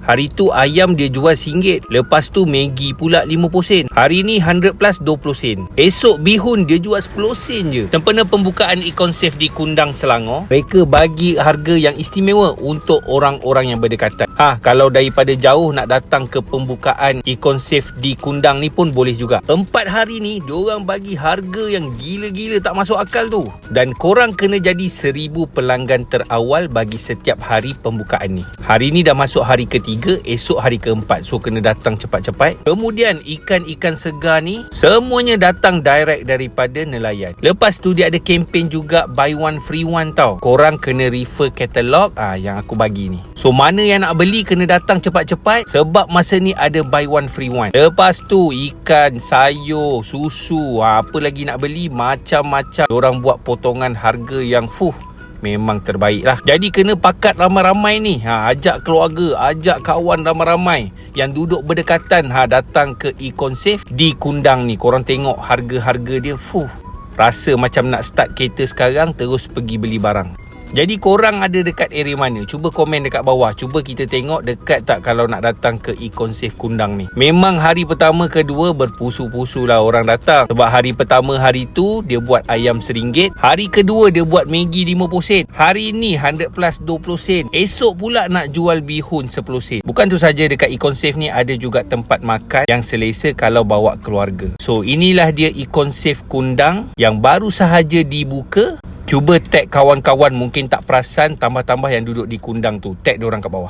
Hari tu ayam dia jual RM1. Lepas tu Maggi pula 50 sen. Hari ni 100 plus 20 sen. Esok bihun dia jual 10 sen je. Sempena pembukaan Econ Safe di Kundang, Selangor, mereka bagi harga yang istimewa untuk orang-orang yang berdekatan. Kalau daripada jauh nak datang ke pembukaan Econ Safe di Kundang ni pun boleh juga. 4 hari ni diorang bagi harga yang gila-gila tak masuk akal tu. Dan korang kena jadi 1000 pelanggan terawal bagi setiap hari pembukaan ni. Hari ni dah masuk hari ketiga, esok hari keempat. So kena datang cepat-cepat. Kemudian ikan-ikan segar ni semuanya datang direct daripada nelayan. Lepas tu dia ada kempen juga buy one free one tau. Korang kena refer katalog yang aku bagi ni. So mana yang nak beli kena datang cepat-cepat sebab masa ni ada buy one free one. Lepas tu ikan, sayur, susu, apa lagi nak beli, macam-macam. Diorang buat potongan harga yang memang terbaik lah. Jadi kena pakat ramai-ramai ni. Ajak keluarga, ajak kawan ramai-ramai yang duduk berdekatan. Datang ke Econ Safe di Kundang ni. Korang tengok harga-harga dia. Rasa macam nak start kereta sekarang terus pergi beli barang. Jadi korang ada dekat area mana? Cuba komen dekat bawah. Cuba kita tengok dekat tak kalau nak datang ke Econ Safe Kundang ni. Memang hari pertama kedua berpusu-pusu lah orang datang. Sebab hari pertama hari tu dia buat ayam RM1. Hari kedua dia buat Maggi 50 sen. Hari ni 100 plus 20 sen. Esok pula nak jual bihun 10 sen. Bukan tu saja, dekat Econ Safe ni ada juga tempat makan yang selesa kalau bawa keluarga. So inilah dia Econ Safe Kundang yang baru sahaja dibuka. Cuba tag kawan-kawan mungkin tak perasan, tambah-tambah yang duduk di Kundang tu. Tag diorang kat bawah.